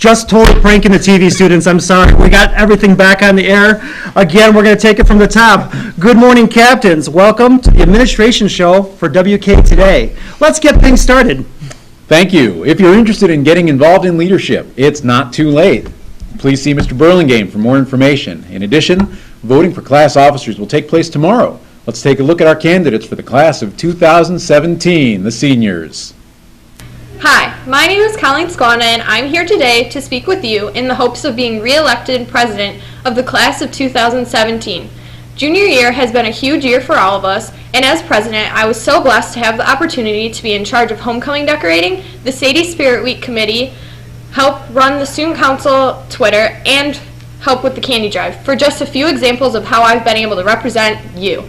Just totally pranking the TV students, I'm sorry. We got everything back on the air. Again, we're going to take it from the top. Good morning, captains. Welcome to the administration show for WK Today. Let's get things started. Thank you. If you're interested in getting involved in leadership, it's not too late. Please see Mr. Burlingame for more information. In addition, voting for class officers will take place tomorrow. Let's take a look at our candidates for the class of 2017, the seniors. Hi, my name is Colleen Squanna and I'm here today to speak with you in the hopes of being re-elected president of the class of 2017. Junior year has been a huge year for all of us, and as president, I was so blessed to have the opportunity to be in charge of homecoming decorating, the Sadie Spirit Week committee, help run the student council Twitter, and help with the candy drive. For just a few examples of how I've been able to represent you.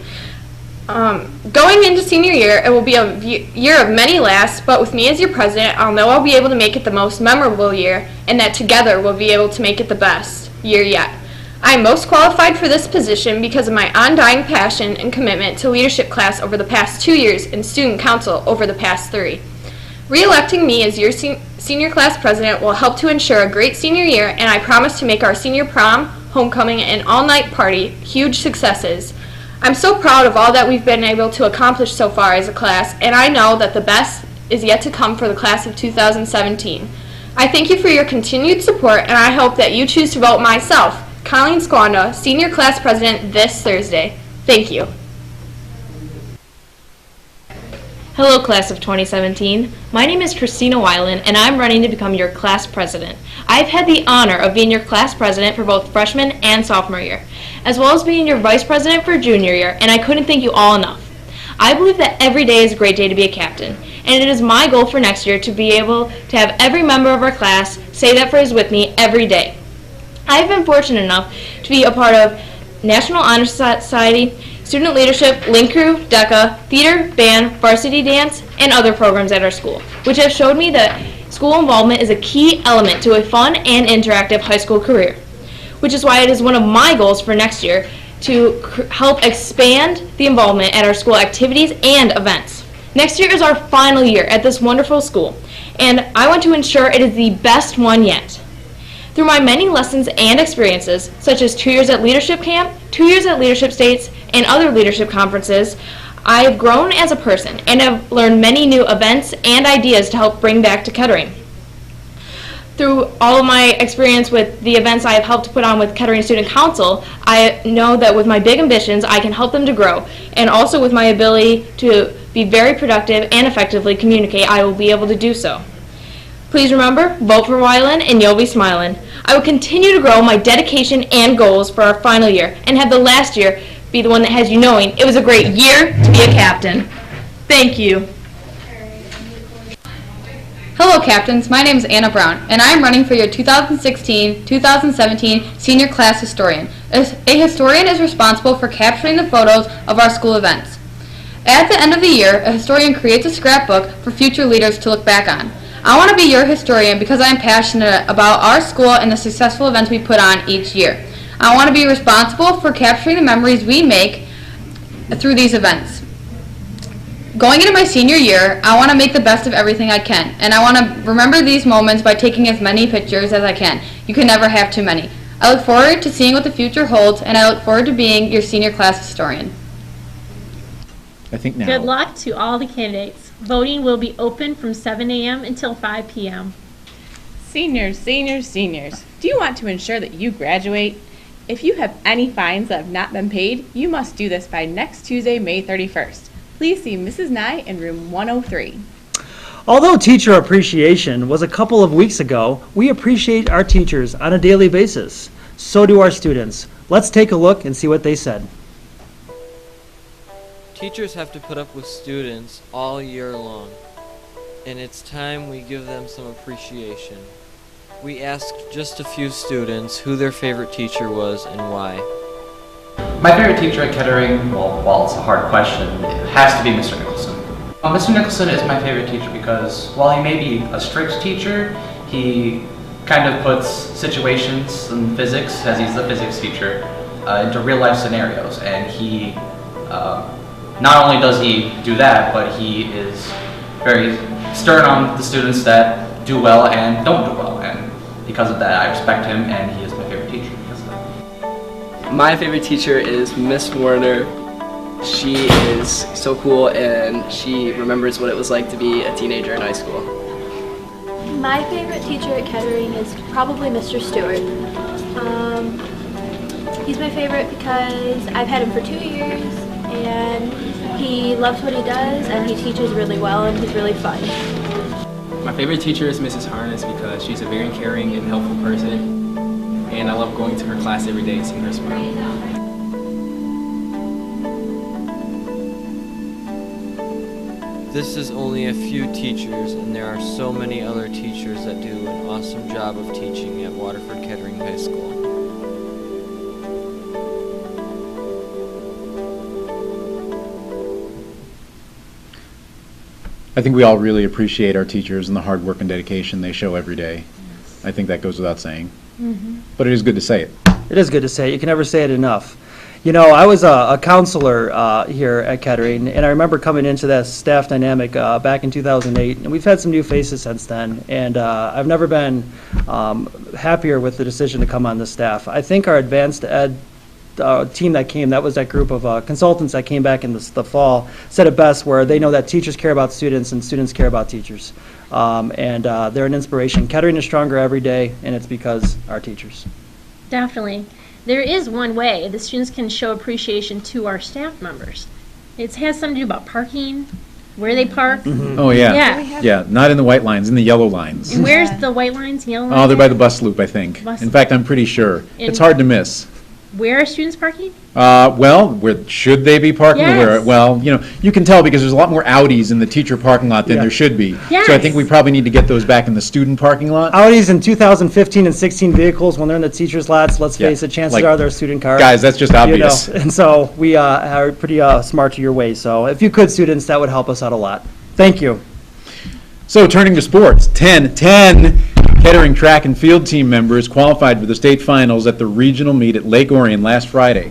Going into senior year, it will be a year of many laughs, but with me as your president, I'll know I'll be able to make it the most memorable year, and that together we'll be able to make it the best year yet. I am most qualified for this position because of my undying passion and commitment to leadership class over the past 2 years and student council over the past 3. Re-electing me as your senior class president will help to ensure a great senior year, and I promise to make our senior prom, homecoming, and all-night party huge successes. I'm so proud of all that we've been able to accomplish so far as a class, and I know that the best is yet to come for the class of 2017. I thank you for your continued support, and I hope that you choose to vote myself, Colleen Squanna, Senior Class President, this Thursday. Thank you. Hello, class of 2017. My name is Christina Weiland, and I'm running to become your class president. I've had the honor of being your class president for both freshman and sophomore year, as well as being your vice president for junior year, and I couldn't thank you all enough. I believe that every day is a great day to be a captain, and it is my goal for next year to be able to have every member of our class say that phrase with me every day. I've been fortunate enough to be a part of National Honor Society, Student Leadership, Link Crew, DECA, Theater, Band, Varsity Dance, and other programs at our school, which have showed me that school involvement is a key element to a fun and interactive high school career, which is why it is one of my goals for next year to help expand the involvement at our school activities and events. Next year is our final year at this wonderful school, and I want to ensure it is the best one yet. Through my many lessons and experiences, such as 2 years at Leadership Camp, 2 years at Leadership States, and other leadership conferences, I have grown as a person and have learned many new events and ideas to help bring back to Kettering. Through all of my experience with the events I have helped put on with Kettering Student Council, I know that with my big ambitions, I can help them to grow, and also with my ability to be very productive and effectively communicate, I will be able to do so. Please remember, vote for Weiland and you'll be smiling. I will continue to grow my dedication and goals for our final year and have the last year be the one that has you knowing it was a great year to be a captain. Thank you. Hello captains, my name is Anna Brown and I am running for your 2016-2017 Senior Class Historian. A historian is responsible for capturing the photos of our school events. At the end of the year, a historian creates a scrapbook for future leaders to look back on. I want to be your historian because I am passionate about our school and the successful events we put on each year. I want to be responsible for capturing the memories we make through these events. Going into my senior year, I want to make the best of everything I can, and I want to remember these moments by taking as many pictures as I can. You can never have too many. I look forward to seeing what the future holds, and I look forward to being your senior class historian. I think now. Good luck to all the candidates. Voting will be open from 7 a.m. until 5 p.m. Seniors, seniors, seniors, do you want to ensure that you graduate? If you have any fines that have not been paid, you must do this by next Tuesday, May 31st. Please see Mrs. Nye in room 103. Although Teacher Appreciation was a couple of weeks ago, we appreciate our teachers on a daily basis. So do our students. Let's take a look and see what they said. Teachers have to put up with students all year long, and it's time we give them some appreciation. We asked just a few students who their favorite teacher was and why. My favorite teacher at Kettering, well, while it's a hard question, it has to be Mr. Nicholson. Mr. Nicholson is my favorite teacher because while he may be a strict teacher, he kind of puts situations in physics, as he's the physics teacher, into real life scenarios, and he not only does he do that, but he is very stern on the students that do well and don't do well. And because of that, I respect him, and he is my favorite teacher because of that. My favorite teacher is Miss Warner. She is so cool, and she remembers what it was like to be a teenager in high school. My favorite teacher at Kettering is probably Mr. Stewart. He's my favorite because I've had him for 2 years, and he loves what he does, and he teaches really well, and he's really fun. My favorite teacher is Mrs. Harness because she's a very caring and helpful person, and I love going to her class every day and seeing her smile. This is only a few teachers, and there are so many other teachers that do an awesome job of teaching at Waterford Kettering High School. I think we all really appreciate our teachers and the hard work and dedication they show every day. I think that goes without saying. But it is good to say it. It is good to say. You can never say it enough. You know, I was a counselor here at Kettering, and I remember coming into that staff dynamic back in 2008, and we've had some new faces since then, and I've never been happier with the decision to come on the staff. I think our advanced ed team that came, that was that group of consultants that came back in the fall, said it best, where they know that teachers care about students and students care about teachers. And they're an inspiration. Kettering is stronger every day, and it's because our teachers. Definitely. There is one way the students can show appreciation to our staff members. It has something to do about parking, where they park. Oh, yeah. Yeah. Yeah, not in the white lines, in the yellow lines. And where's the white lines, yellow lines? Oh, they're by the bus loop, I think. Bus In fact, I'm pretty sure. It's hard to miss. Where are students parking? Well, where should they be parking? Yes. Well, you know, you can tell because there's a lot more Audis in the teacher parking lot than Yeah. there should be. Yes. So I think we probably need to get those back in the student parking lot. Audis in 2015 and 16 vehicles, when they're in the teacher's lots, let's Yeah, face it, chances like- are they're a student car. Guys, that's just You know, obvious. and so we are pretty smart to your ways. So if you could, students, that would help us out a lot. Thank you. So turning to sports, 10 Kettering track and field team members qualified for the state finals at the regional meet at Lake Orion last Friday.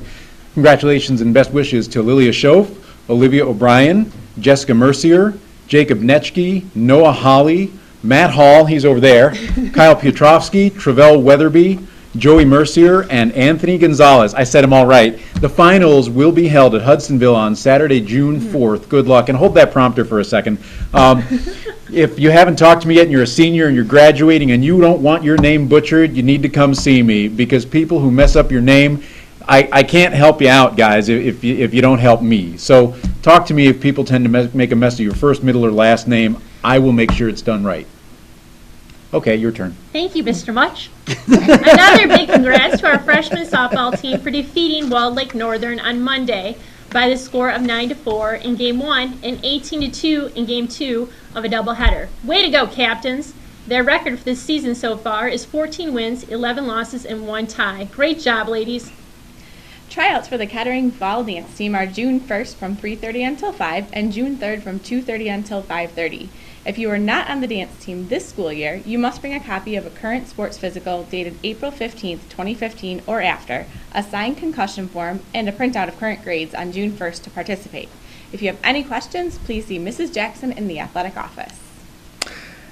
Congratulations and best wishes to Lilia Schoaf, Olivia O'Brien, Jessica Mercier, Jacob Netschke, Noah Holly, Matt Hall, he's over there, Kyle Piotrowski, Travell Weatherby, Joey Mercier, and Anthony Gonzalez. I said them all right. The finals will be held at Hudsonville on Saturday, June 4th. Good luck, and hold that prompter for a second. If you haven't talked to me yet and you're a senior and you're graduating and you don't want your name butchered, you need to come see me, because people who mess up your name, I can't help you out, guys, if you don't help me. So talk to me if people tend to make a mess of your first, middle, or last name. I will make sure it's done right. Okay, your turn. Thank you, Mr. Much. Another big congrats to our freshman softball team for defeating Walled Lake Northern on Monday by the score of 9-4 in Game 1 and 18-2 in Game 2 of a doubleheader. Way to go, captains! Their record for this season so far is 14 wins, 11 losses, and 1 tie. Great job, ladies. Tryouts for the Kettering Ball Dance Team are June 1st from 3:30 until 5 and June 3rd from 2:30 until 5:30. If you are not on the dance team this school year, you must bring a copy of a current sports physical dated April 15th, 2015 or after, a signed concussion form, and a printout of current grades on June 1st to participate. If you have any questions, please see Mrs. Jackson in the athletic office.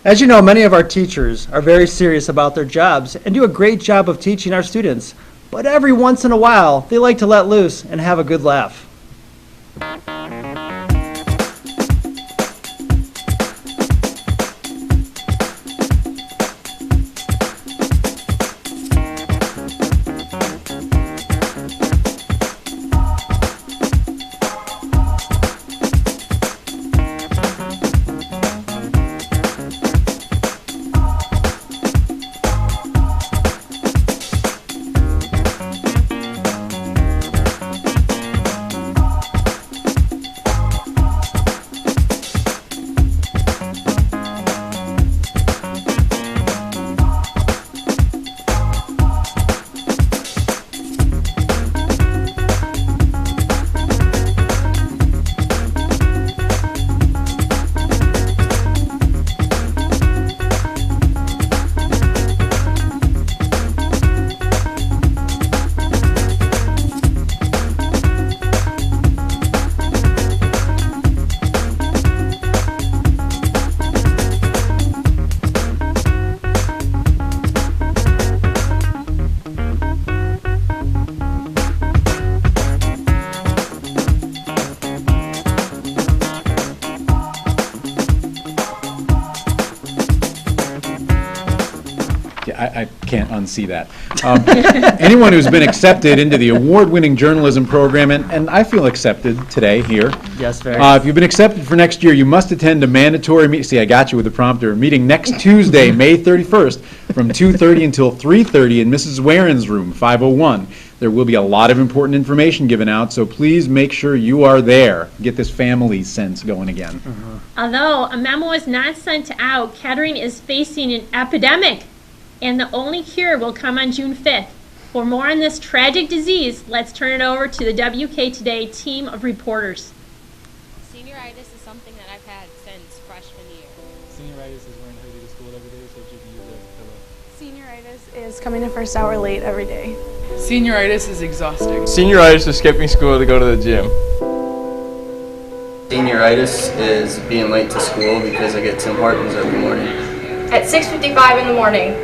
As you know, many of our teachers are very serious about their jobs and do a great job of teaching our students. But every once in a while, they like to let loose and have a good laugh. can't unsee that. Anyone who's been accepted into the award-winning journalism program, and I feel accepted today here. Yes, very. If you've been accepted for next year, you must attend a mandatory meeting. See, I got you with the prompter. Meeting next Tuesday, May 31st, from 2:30 until 3:30 in Mrs. Warren's room, 501. There will be a lot of important information given out, so please make sure you are there. Get this family sense going again. Although a memo is not sent out, Kettering is facing an epidemic, and the only cure will come on June 5th. For more on this tragic disease, let's turn it over to the WK Today team of reporters. Senioritis is something that I've had since freshman year. Senioritis is wearing a hoodie to school every day so that you can use it as a pillow. Senioritis is coming to first hour late every day. Senioritis is exhausting. Senioritis is skipping school to go to the gym. Senioritis is being late to school because I get Tim Hortons every morning. At 6:55 in the morning.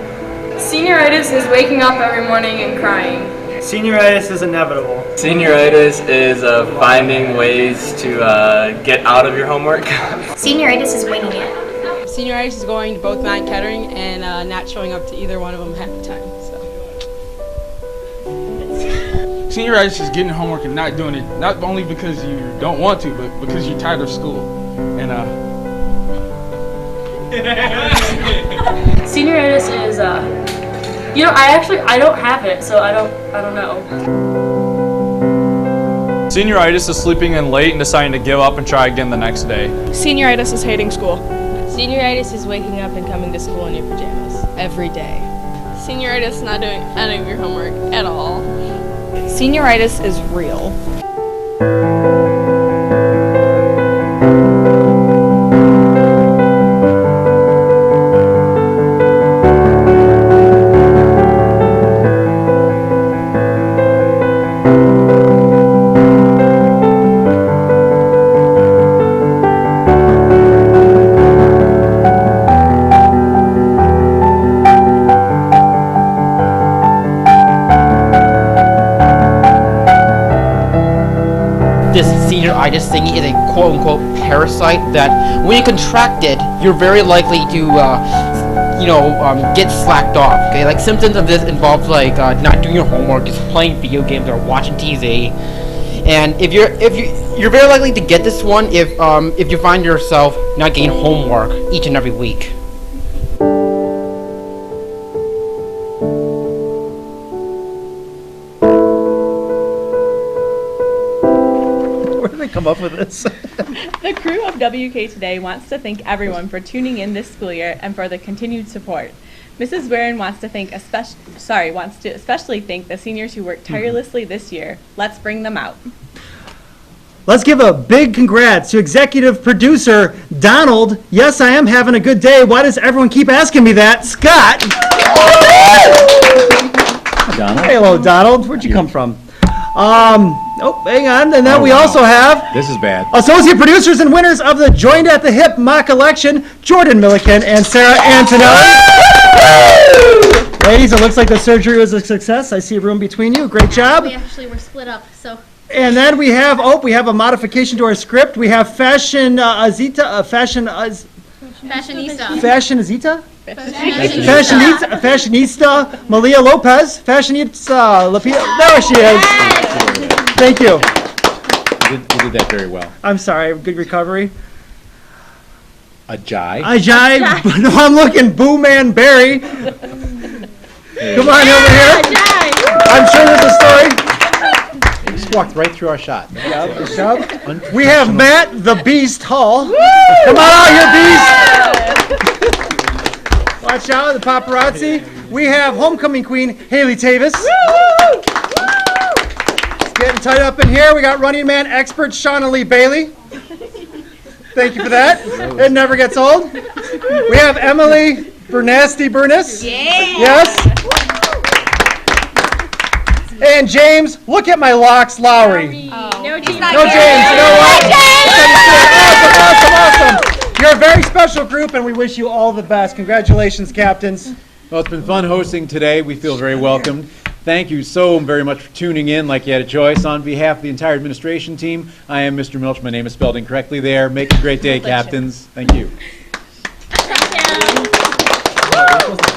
Senioritis is waking up every morning and crying. Senioritis is inevitable. Senioritis is finding ways to get out of your homework. Senioritis is winging it. Senioritis is going to both Mount Kettering and not showing up to either one of them half the time. Senioritis is getting homework and not doing it, not only because you don't want to, but because you're tired of school. And Senioritis is I don't have it, so I don't know. Senioritis is sleeping in late and deciding to give up and try again the next day. Senioritis is hating school. Senioritis is waking up and coming to school in your pajamas every day. Senioritis is not doing any of your homework at all. Senioritis is real. This senioritis thingy is a quote-unquote parasite that when you contract it, you're very likely to, get slacked off. Okay, like symptoms of this involves like not doing your homework, just playing video games or watching TV. And if you're very likely to get this one if you find yourself not getting homework each and every week. Come up with this. The crew of WK Today wants to thank everyone for tuning in this school year and for the continued support. Mrs. Warren wants to especially thank the seniors who worked tirelessly this year. Let's bring them out. Let's give a big congrats to executive producer Donald. Yes, I am having a good day. Why does everyone keep asking me that? Scott. Donald. Hello, Donald. Where'd you come from? Hang on. And then we also have This is bad. associate producers and winners of the Joined at the Hip mock election, Jordan Milliken and Sarah Antonelli. Ladies, it looks like the surgery was a success. I see a room between you. Great job. We actually were split up, so. And then we have a modification to our script. We have Fashionista. Fashionista Malia Lopez. Fashionista Lapia. There she is. Thank you. You did that very well. I'm sorry. Good recovery. Ajay. No, I'm looking. Boo Man Barry. Come on over here. I'm sure there's a story. You just walked right through our shot. We have Matt the Beast Hall. Come on out here, Beast. Watch out, the paparazzi. We have homecoming queen Haley Tavis. It's getting tight up in here. We got running man expert Shauna Lee Bailey. Thank you for that. It never gets old. We have Emily Bernasty Bernis. Yes. And James, look at my locks, Lowry. No, James. No, James. You know what? Awesome. You're a very special group, and we wish you all the best. Congratulations, captains. Well, it's been fun hosting today. We feel very welcomed. Thank you so very much for tuning in like you had a choice. On behalf of the entire administration team, I am Mr. Milch. My name is spelled incorrectly there. Make it a great day, captains. Thank you. Thank you.